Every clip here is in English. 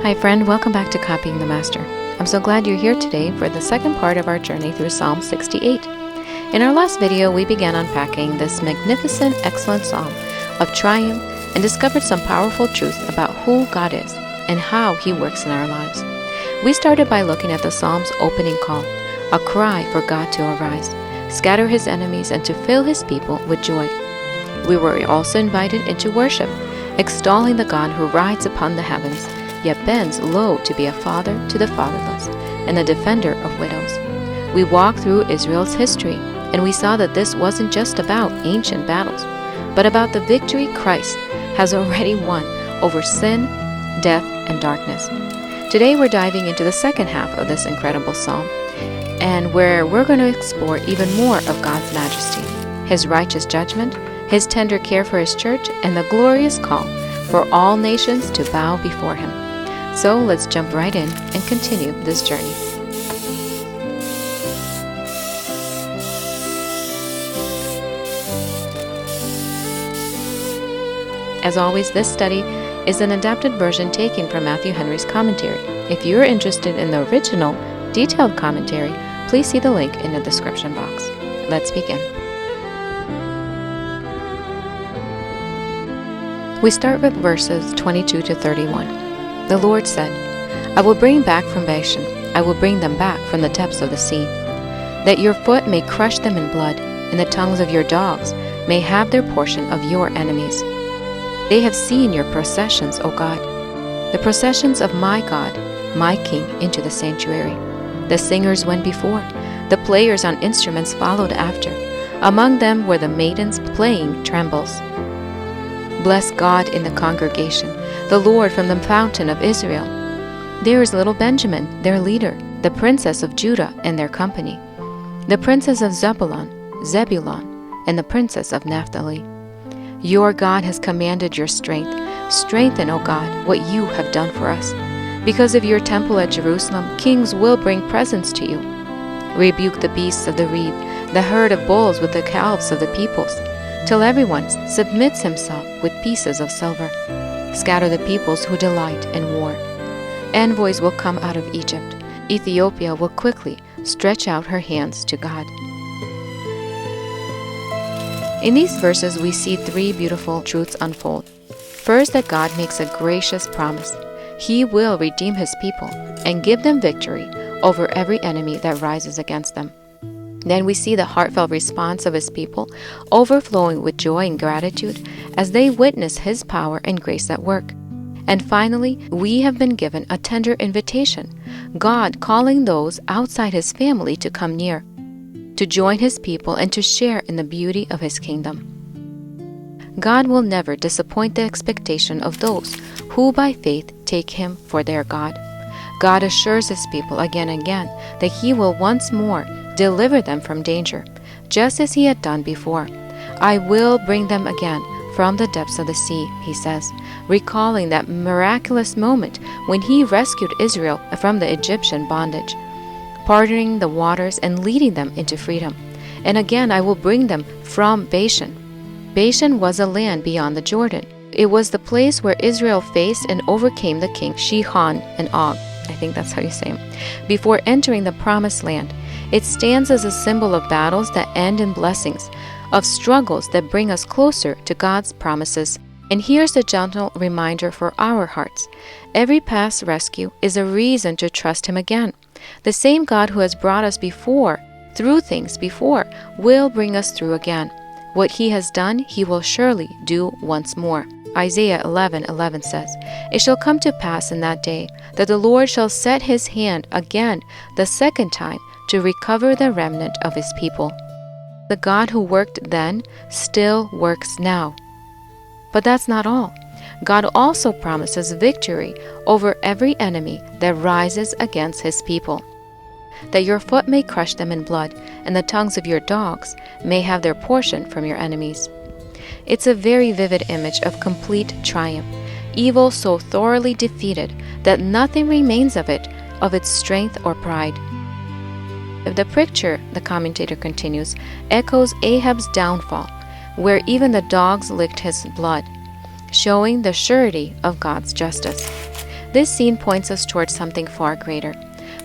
Hi friend, welcome back to Copying the Master. I'm so glad you're here today for the second part of our journey through Psalm 68. In our last video, we began unpacking this magnificent, excellent psalm of triumph and discovered some powerful truths about who God is and how He works in our lives. We started by looking at the psalm's opening call, a cry for God to arise, scatter His enemies, and to fill His people with joy. We were also invited into worship, extolling the God who rides upon the heavens, yet bends low to be a father to the fatherless and a defender of widows. We walked through Israel's history, and we saw that this wasn't just about ancient battles, but about the victory Christ has already won over sin, death, and darkness. Today we're diving into the second half of this incredible psalm, and where we're going to explore even more of God's majesty, His righteous judgment, His tender care for His church, and the glorious call for all nations to bow before Him. So let's jump right in and continue this journey. As always, this study is an adapted version taken from Matthew Henry's commentary. If you're interested in the original, detailed commentary, please see the link in the description box. Let's begin. We start with verses 22 to 31. The Lord said, I will bring back from Bashan, I will bring them back from the depths of the sea, that your foot may crush them in blood, and the tongues of your dogs may have their portion of your enemies. They have seen your processions, O God, the processions of my God, my King, into the sanctuary. The singers went before, the players on instruments followed after. Among them were the maidens playing timbrels. Bless God in the congregation, the Lord from the fountain of Israel. There is little Benjamin, their leader, the princess of Judah and their company, the princess of Zebulun, and the princess of Naphtali. Your God has commanded your strength. Strengthen, O God, what you have done for us. Because of your temple at Jerusalem, kings will bring presents to you. Rebuke the beasts of the reed, the herd of bulls with the calves of the peoples, till everyone submits himself with pieces of silver. Scatter the peoples who delight in war. Envoys will come out of Egypt. Ethiopia will quickly stretch out her hands to God. In these verses, we see three beautiful truths unfold. First, that God makes a gracious promise. He will redeem His people and give them victory over every enemy that rises against them. Then we see the heartfelt response of His people, overflowing with joy and gratitude as they witness His power and grace at work. And finally, we have been given a tender invitation, God calling those outside His family to come near, to join His people and to share in the beauty of His kingdom. God will never disappoint the expectation of those who by faith take Him for their God. God assures His people again and again that He will once more deliver them from danger, just as He had done before. I will bring them again from the depths of the sea, He says, recalling that miraculous moment when He rescued Israel from the Egyptian bondage, pardoning the waters and leading them into freedom. And again I will bring them from Bashan. Bashan was a land beyond the Jordan. It was the place where Israel faced and overcame the king Sihon and Og, I think that's how you say him, before entering the promised land. It stands as a symbol of battles that end in blessings, of struggles that bring us closer to God's promises. And here's a gentle reminder for our hearts. Every past rescue is a reason to trust Him again. The same God who has brought us before, through things before, will bring us through again. What He has done, He will surely do once more. Isaiah 11:11 says, It shall come to pass in that day that the Lord shall set His hand again the second time to recover the remnant of His people. The God who worked then still works now. But that's not all. God also promises victory over every enemy that rises against His people, that your foot may crush them in blood, and the tongues of your dogs may have their portion from your enemies. It's a very vivid image of complete triumph, evil so thoroughly defeated that nothing remains of its strength or pride. The picture, the commentator continues, echoes Ahab's downfall, where even the dogs licked his blood, showing the surety of God's justice. This scene points us towards something far greater,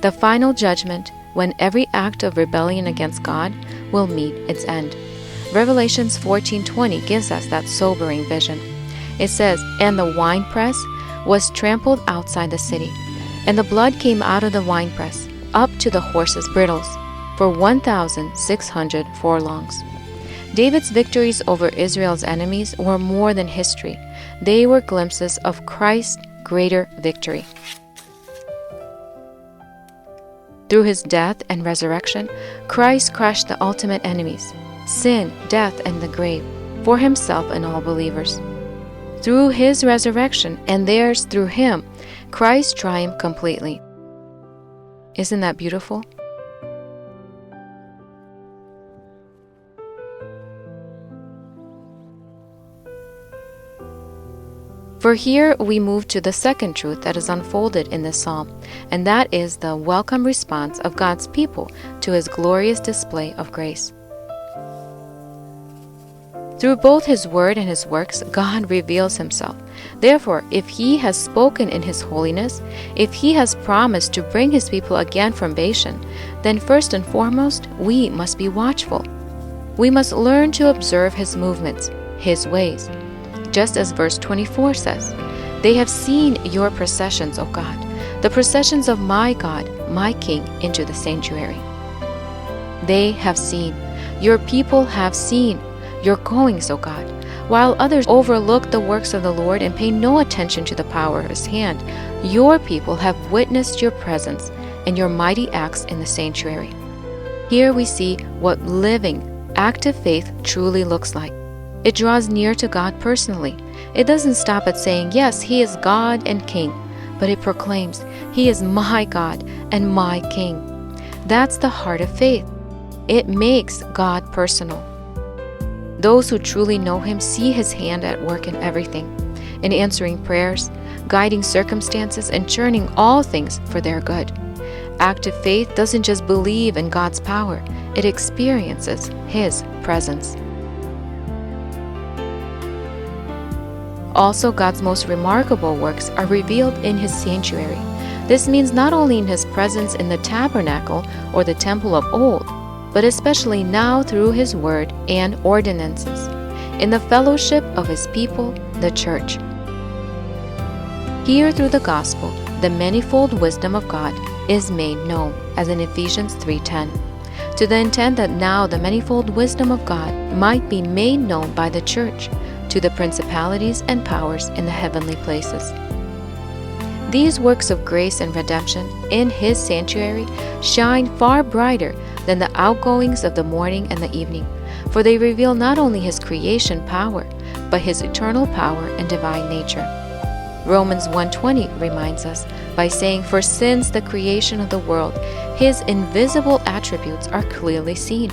the final judgment, when every act of rebellion against God will meet its end. Revelations 14:20 gives us that sobering vision. It says, "And the winepress was trampled outside the city, and the blood came out of the winepress up to the horses' bridles for 1,600 furlongs." David's victories over Israel's enemies were more than history. They were glimpses of Christ's greater victory. Through his death and resurrection, Christ crushed the ultimate enemies, sin, death, and the grave, for himself and all believers. Through his resurrection, and theirs through him, Christ triumphed completely. Isn't that beautiful? For here we move to the second truth that is unfolded in this psalm, and that is the welcome response of God's people to his glorious display of grace. Through both his word and his works, God reveals himself. Therefore, if he has spoken in his holiness, if he has promised to bring his people again from Bashan, then first and foremost, we must be watchful. We must learn to observe his movements, his ways. Just as verse 24 says, "They have seen your processions, O God, the processions of my God, my King, into the sanctuary." They have seen. Your people have seen your goings, O God. While others overlook the works of the Lord and pay no attention to the power of his hand, your people have witnessed your presence and your mighty acts in the sanctuary. Here we see what living, active faith truly looks like. It draws near to God personally. It doesn't stop at saying, "Yes, he is God and King," but it proclaims, "He is my God and my King." That's the heart of faith. It makes God personal. Those who truly know him see his hand at work in everything, in answering prayers, guiding circumstances, and churning all things for their good. Active faith doesn't just believe in God's power, it experiences his presence. Also, God's most remarkable works are revealed in his sanctuary. This means not only in his presence in the tabernacle or the temple of old, but especially now through his word and ordinances, in the fellowship of his people, the church. Here through the gospel, the manifold wisdom of God is made known, as in Ephesians 3:10, to the intent that now the manifold wisdom of God might be made known by the church, to the principalities and powers in the heavenly places. These works of grace and redemption in his sanctuary shine far brighter than the outgoings of the morning and the evening, for they reveal not only his creation power, but his eternal power and divine nature. Romans 1:20 reminds us by saying, "For since the creation of the world, his invisible attributes are clearly seen,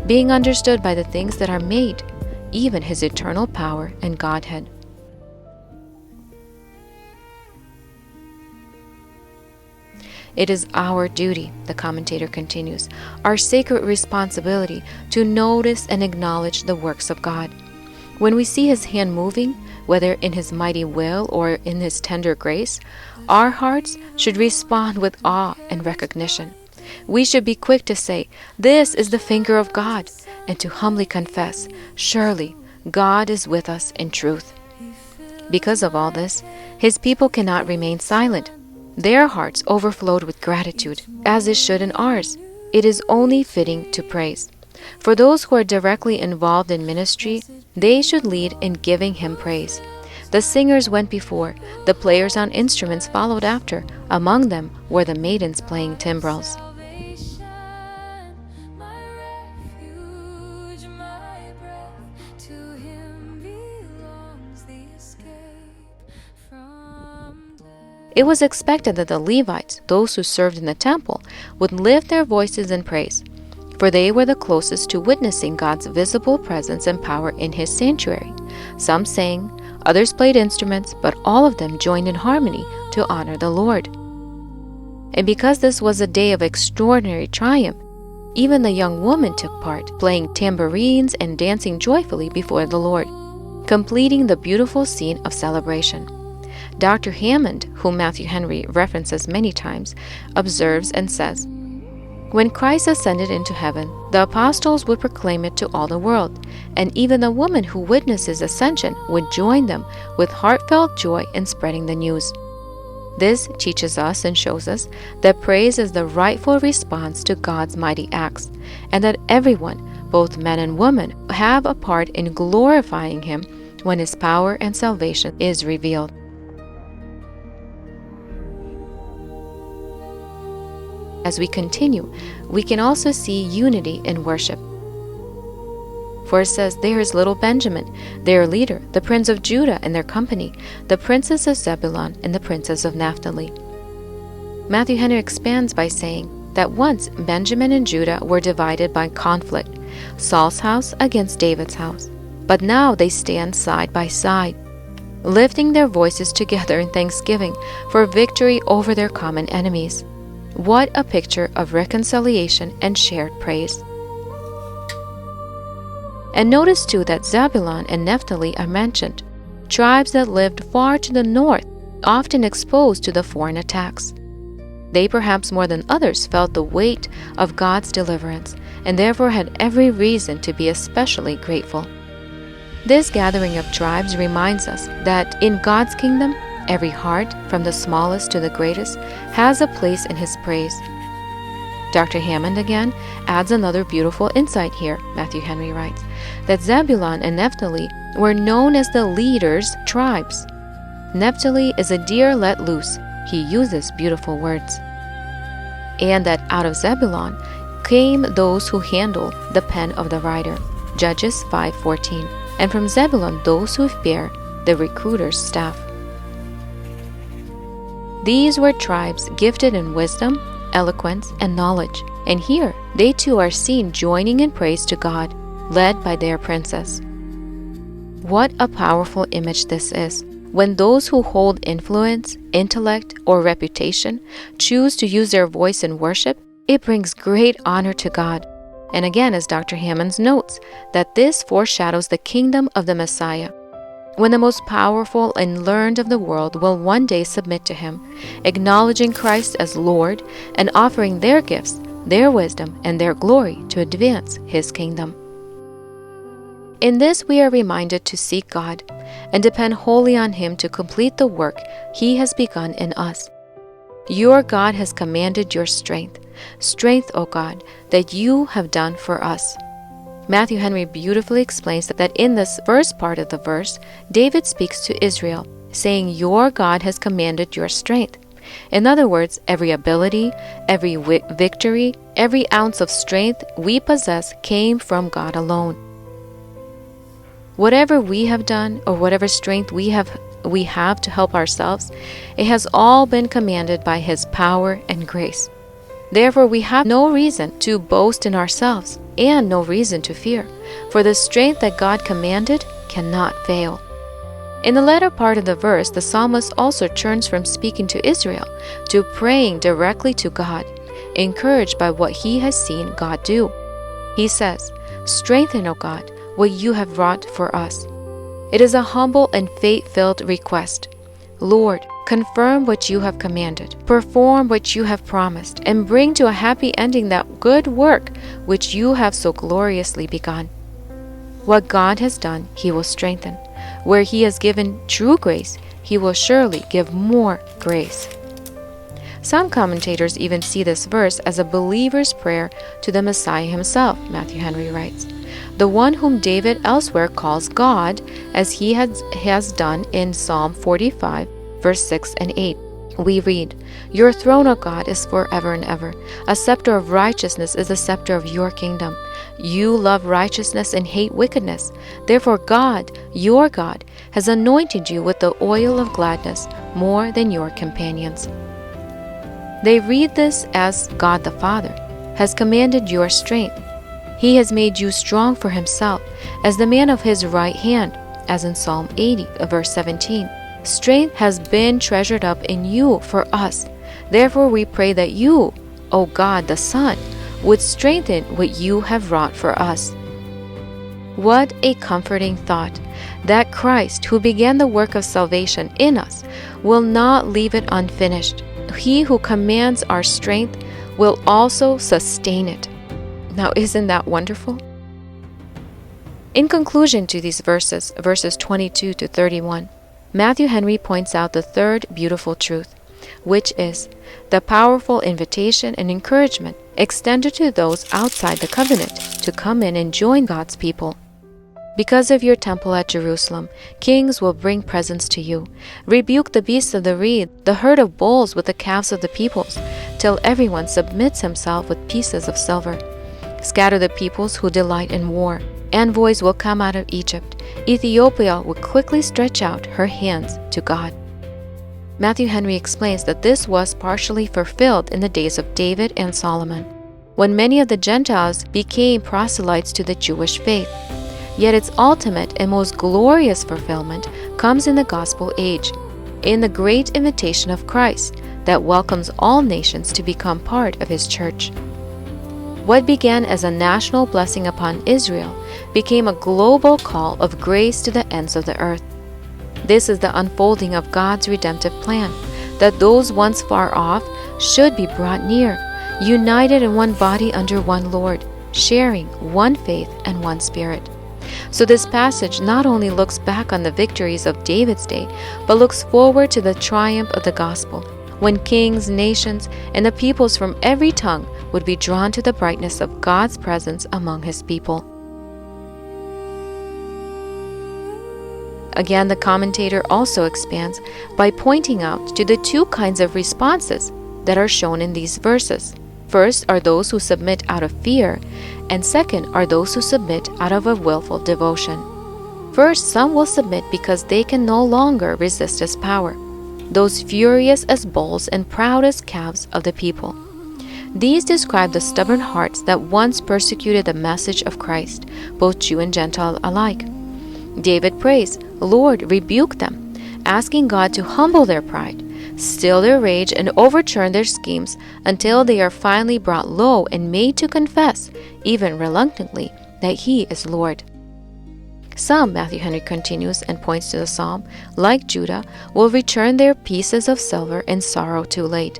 being understood by the things that are made, even his eternal power and Godhead." It is our duty, the commentator continues, our sacred responsibility to notice and acknowledge the works of God. When we see his hand moving, whether in his mighty will or in his tender grace, our hearts should respond with awe and recognition. We should be quick to say, "This is the finger of God," and to humbly confess, "Surely God is with us in truth." Because of all this, his people cannot remain silent. Their hearts overflowed with gratitude, as it should in ours. It is only fitting to praise. For those who are directly involved in ministry, they should lead in giving him praise. The singers went before, the players on instruments followed after. Among them were the maidens playing timbrels. It was expected that the Levites, those who served in the temple, would lift their voices in praise, for they were the closest to witnessing God's visible presence and power in his sanctuary. Some sang, others played instruments, but all of them joined in harmony to honor the Lord. And because this was a day of extraordinary triumph, even the young woman took part, playing tambourines and dancing joyfully before the Lord, completing the beautiful scene of celebration. Dr. Hammond, whom Matthew Henry references many times, observes and says, "When Christ ascended into heaven, the apostles would proclaim it to all the world, and even the woman who witnessed his ascension would join them with heartfelt joy in spreading the news." This teaches us and shows us that praise is the rightful response to God's mighty acts, and that everyone, both men and women, have a part in glorifying Him when His power and salvation is revealed. As we continue, we can also see unity in worship. For it says, "There is little Benjamin, their leader, the prince of Judah and their company, the princes of Zebulun and the princes of Naphtali." Matthew Henry expands by saying that once Benjamin and Judah were divided by conflict, Saul's house against David's house, but now they stand side by side, lifting their voices together in thanksgiving for victory over their common enemies. What a picture of reconciliation and shared praise. And notice too that Zebulun and Naphtali are mentioned, tribes that lived far to the north, often exposed to the foreign attacks. They perhaps more than others felt the weight of God's deliverance, and therefore had every reason to be especially grateful. This gathering of tribes reminds us that in God's kingdom, every heart, from the smallest to the greatest, has a place in His praise. Dr. Hammond again adds another beautiful insight here, Matthew Henry writes, that Zebulun and Naphtali were known as the leaders' tribes. Naphtali is a deer let loose. He uses beautiful words. And that out of Zebulun came those who handle the pen of the writer, Judges 5:14, and from Zebulun those who bear the recruiter's staff. These were tribes gifted in wisdom, eloquence, and knowledge, and here they too are seen joining in praise to God, led by their princess. What a powerful image this is, when those who hold influence, intellect, or reputation choose to use their voice in worship. It brings great honor to God. And again, as Dr. Hammond notes, that this foreshadows the kingdom of the Messiah, when the most powerful and learned of the world will one day submit to Him, acknowledging Christ as Lord and offering their gifts, their wisdom, and their glory to advance His kingdom. In this we are reminded to seek God and depend wholly on Him to complete the work He has begun in us. Your God has commanded your strength, O God, that you have done for us. Matthew Henry beautifully explains that in this first part of the verse, David speaks to Israel, saying, "Your God has commanded your strength." In other words, every ability, every victory, every ounce of strength we possess came from God alone. Whatever we have done, or whatever strength we have to help ourselves, it has all been commanded by His power and grace. Therefore, we have no reason to boast in ourselves and no reason to fear, for the strength that God commanded cannot fail. In the latter part of the verse, the psalmist also turns from speaking to Israel to praying directly to God, encouraged by what he has seen God do. He says, "Strengthen, O God, what you have wrought for us." It is a humble and faith-filled request. Lord, confirm what you have commanded, perform what you have promised, and bring to a happy ending that good work which you have so gloriously begun. What God has done, He will strengthen. Where He has given true grace, He will surely give more grace. Some commentators even see this verse as a believer's prayer to the Messiah Himself, Matthew Henry writes, the one whom David elsewhere calls God, as he has done in Psalm 45, verse 6 and 8. We read, "Your throne, O God, is forever and ever. A scepter of righteousness is the scepter of your kingdom. You love righteousness and hate wickedness. Therefore God, your God, has anointed you with the oil of gladness more than your companions." They read this as God the Father has commanded your strength. He has made you strong for Himself as the man of His right hand, as in Psalm 80, verse 17. Strength has been treasured up in you for us. Therefore we pray that you, O God the Son, would strengthen what you have wrought for us. What a comforting thought, that Christ, who began the work of salvation in us, will not leave it unfinished. He who commands our strength will also sustain it. Now, isn't that wonderful? In conclusion to these verses 22 to 31, Matthew Henry points out the third beautiful truth, which is the powerful invitation and encouragement extended to those outside the covenant to come in and join God's people. Because of your temple at Jerusalem, kings will bring presents to you. Rebuke the beasts of the reed, the herd of bulls with the calves of the peoples, till everyone submits himself with pieces of silver. Scatter the peoples who delight in war. Envoys will come out of Egypt. Ethiopia will quickly stretch out her hands to God. Matthew Henry explains that this was partially fulfilled in the days of David and Solomon, when many of the Gentiles became proselytes to the Jewish faith. Yet its ultimate and most glorious fulfillment comes in the gospel age, in the great invitation of Christ that welcomes all nations to become part of His church. What began as a national blessing upon Israel became a global call of grace to the ends of the earth. This is the unfolding of God's redemptive plan, that those once far off should be brought near, united in one body under one Lord, sharing one faith and one Spirit. So this passage not only looks back on the victories of David's day, but looks forward to the triumph of the gospel, when kings, nations, and the peoples from every tongue would be drawn to the brightness of God's presence among His people. Again, the commentator also expands by pointing out to the two kinds of responses that are shown in these verses. First are those who submit out of fear, and second are those who submit out of a willful devotion. First, some will submit because they can no longer resist His power, those furious as bulls and proud as calves of the people. These describe the stubborn hearts that once persecuted the message of Christ, both Jew and Gentile alike. David prays, "Lord, rebuke them," asking God to humble their pride, still their rage, and overturn their schemes until they are finally brought low and made to confess, even reluctantly, that He is Lord. Some, Matthew Henry continues and points to the psalm, like Judah, will return their pieces of silver in sorrow too late,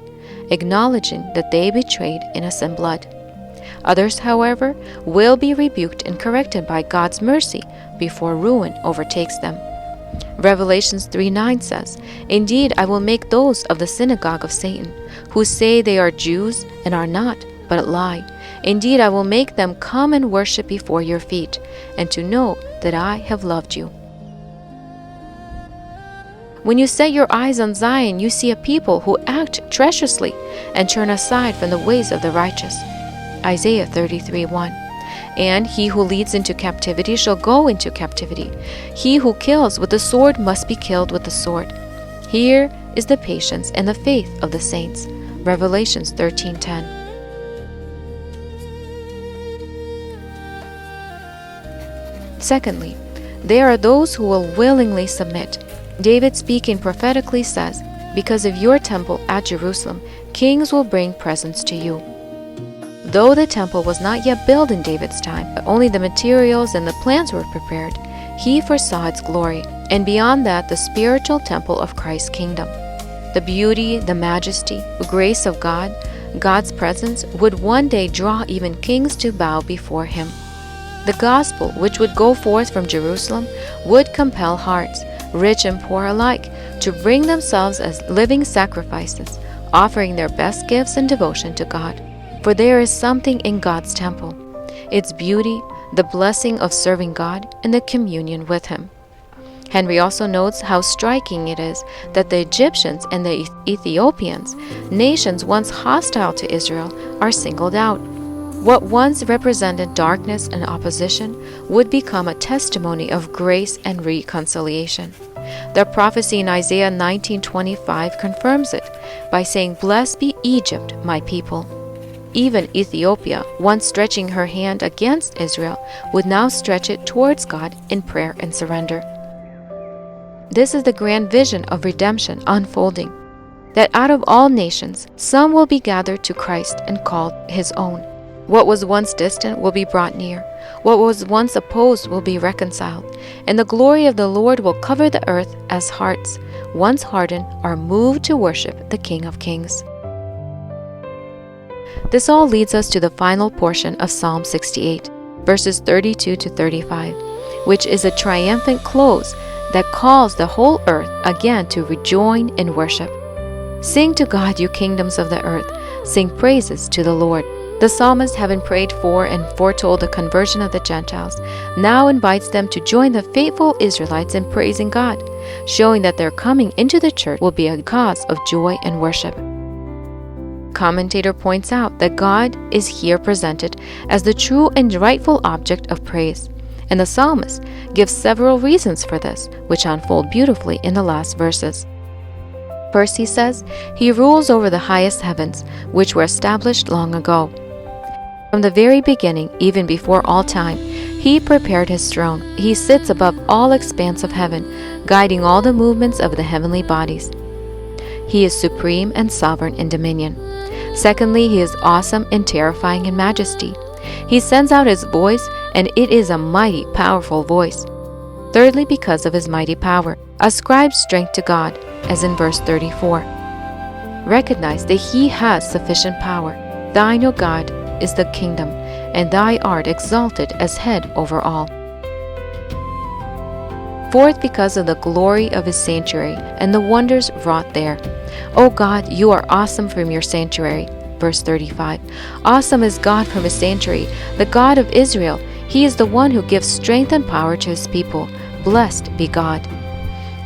acknowledging that they betrayed innocent blood. Others, however, will be rebuked and corrected by God's mercy before ruin overtakes them. Revelations 3:9 says, "Indeed, I will make those of the synagogue of Satan, who say they are Jews and are not, but lie. Indeed, I will make them come and worship before your feet, and to know that I have loved you." When you set your eyes on Zion, you see a people who act treacherously and turn aside from the ways of the righteous. Isaiah 33:1. And he who leads into captivity shall go into captivity. He who kills with the sword must be killed with the sword. Here is the patience and the faith of the saints. Revelations 13:10. Secondly, there are those who will willingly submit. David, speaking prophetically, says, "Because of your temple at Jerusalem, kings will bring presents to you." Though the temple was not yet built in David's time, but only the materials and the plans were prepared, he foresaw its glory, and beyond that, the spiritual temple of Christ's kingdom. The beauty, the majesty, the grace of God, God's presence, would one day draw even kings to bow before Him. The gospel, which would go forth from Jerusalem, would compel hearts, rich and poor alike, to bring themselves as living sacrifices, offering their best gifts and devotion to God. For there is something in God's temple, its beauty, the blessing of serving God, and the communion with Him. Henry also notes how striking it is that the Egyptians and the Ethiopians, nations once hostile to Israel, are singled out. What once represented darkness and opposition would become a testimony of grace and reconciliation. The prophecy in Isaiah 19:25 confirms it by saying, "Blessed be Egypt, my people." Even Ethiopia, once stretching her hand against Israel, would now stretch it towards God in prayer and surrender. This is the grand vision of redemption unfolding, that out of all nations, some will be gathered to Christ and called His own. What was once distant will be brought near. What was once opposed will be reconciled. And the glory of the Lord will cover the earth as hearts, once hardened, are moved to worship the King of Kings. This all leads us to the final portion of Psalm 68, verses 32 to 35, which is a triumphant close that calls the whole earth again to rejoin in worship. Sing to God, you kingdoms of the earth. Sing praises to the Lord. The psalmist, having prayed for and foretold the conversion of the Gentiles, now invites them to join the faithful Israelites in praising God, showing that their coming into the church will be a cause of joy and worship. Commentator points out that God is here presented as the true and rightful object of praise, and the psalmist gives several reasons for this, which unfold beautifully in the last verses. First, he says, He rules over the highest heavens, which were established long ago. From the very beginning, even before all time, He prepared His throne. He sits above all expanse of heaven, guiding all the movements of the heavenly bodies. He is supreme and sovereign in dominion. Secondly, He is awesome and terrifying in majesty. He sends out His voice, and it is a mighty, powerful voice. Thirdly, because of His mighty power, ascribe strength to God, as in verse 34. Recognize that He has sufficient power. Thine, O God, is the kingdom, and Thy art exalted as head over all. Fourth, because of the glory of His sanctuary and the wonders wrought there. O God, You are awesome from Your sanctuary. Verse 35. Awesome is God from His sanctuary, the God of Israel. He is the one who gives strength and power to His people. Blessed be God.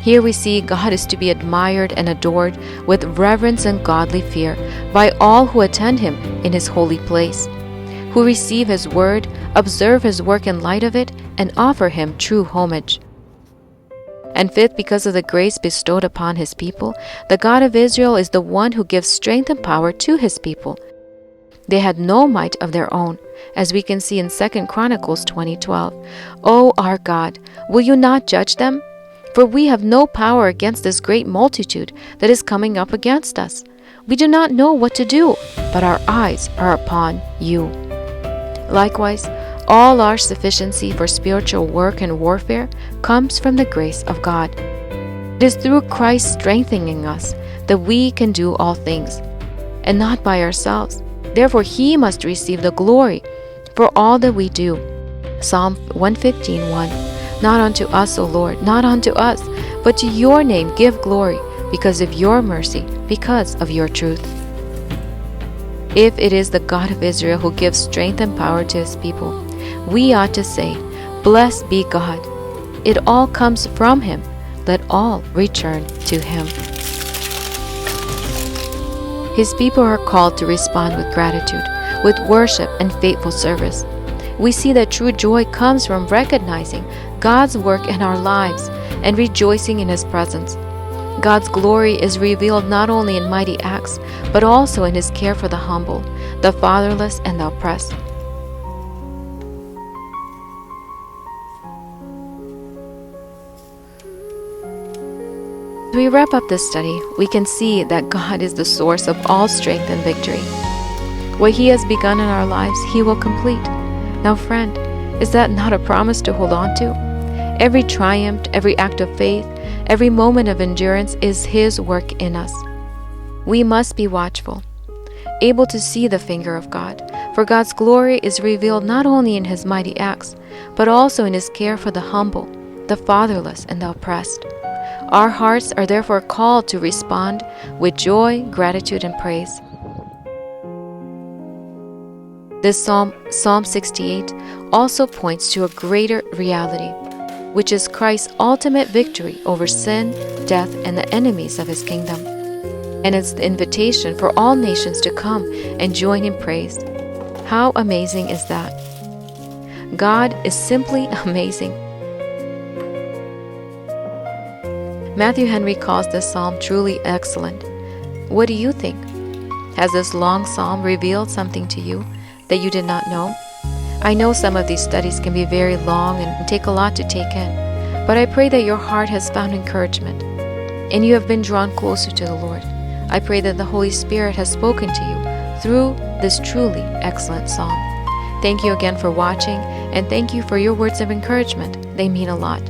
Here we see God is to be admired and adored with reverence and godly fear by all who attend Him in His holy place, who receive His word, observe His work in light of it, and offer Him true homage. And fifth, because of the grace bestowed upon His people, the God of Israel is the one who gives strength and power to His people. They had no might of their own, as we can see in 2 Chronicles 20:12. O our God, will You not judge them? For we have no power against this great multitude that is coming up against us. We do not know what to do, but our eyes are upon You. Likewise, all our sufficiency for spiritual work and warfare comes from the grace of God. It is through Christ strengthening us that we can do all things, and not by ourselves. Therefore, He must receive the glory for all that we do. Psalm 115:1. Not unto us, O Lord, not unto us, but to Your name give glory, because of Your mercy, because of Your truth. If it is the God of Israel who gives strength and power to His people, we ought to say, Blessed be God. It all comes from Him. Let all return to Him. His people are called to respond with gratitude, with worship and faithful service. We see that true joy comes from recognizing God's work in our lives and rejoicing in His presence. God's glory is revealed not only in mighty acts, but also in His care for the humble, the fatherless, and the oppressed. As we wrap up this study, we can see that God is the source of all strength and victory. What He has begun in our lives, He will complete. Now, friend, is that not a promise to hold on to? Every triumph, every act of faith, every moment of endurance is His work in us. We must be watchful, able to see the finger of God, for God's glory is revealed not only in His mighty acts, but also in His care for the humble, the fatherless, and the oppressed. Our hearts are therefore called to respond with joy, gratitude, and praise. This Psalm 68, also points to a greater reality, which is Christ's ultimate victory over sin, death, and the enemies of His kingdom. And it's the invitation for all nations to come and join in praise. How amazing is that? God is simply amazing. Matthew Henry calls this psalm truly excellent. What do you think? Has this long psalm revealed something to you that you did not know? I know some of these studies can be very long and take a lot to take in, but I pray that your heart has found encouragement and you have been drawn closer to the Lord. I pray that the Holy Spirit has spoken to you through this truly excellent psalm. Thank you again for watching, and thank you for your words of encouragement. They mean a lot.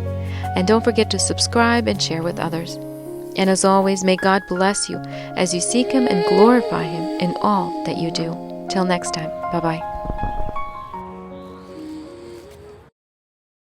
And don't forget to subscribe and share with others. And as always, may God bless you as you seek Him and glorify Him in all that you do. Till next time, bye-bye.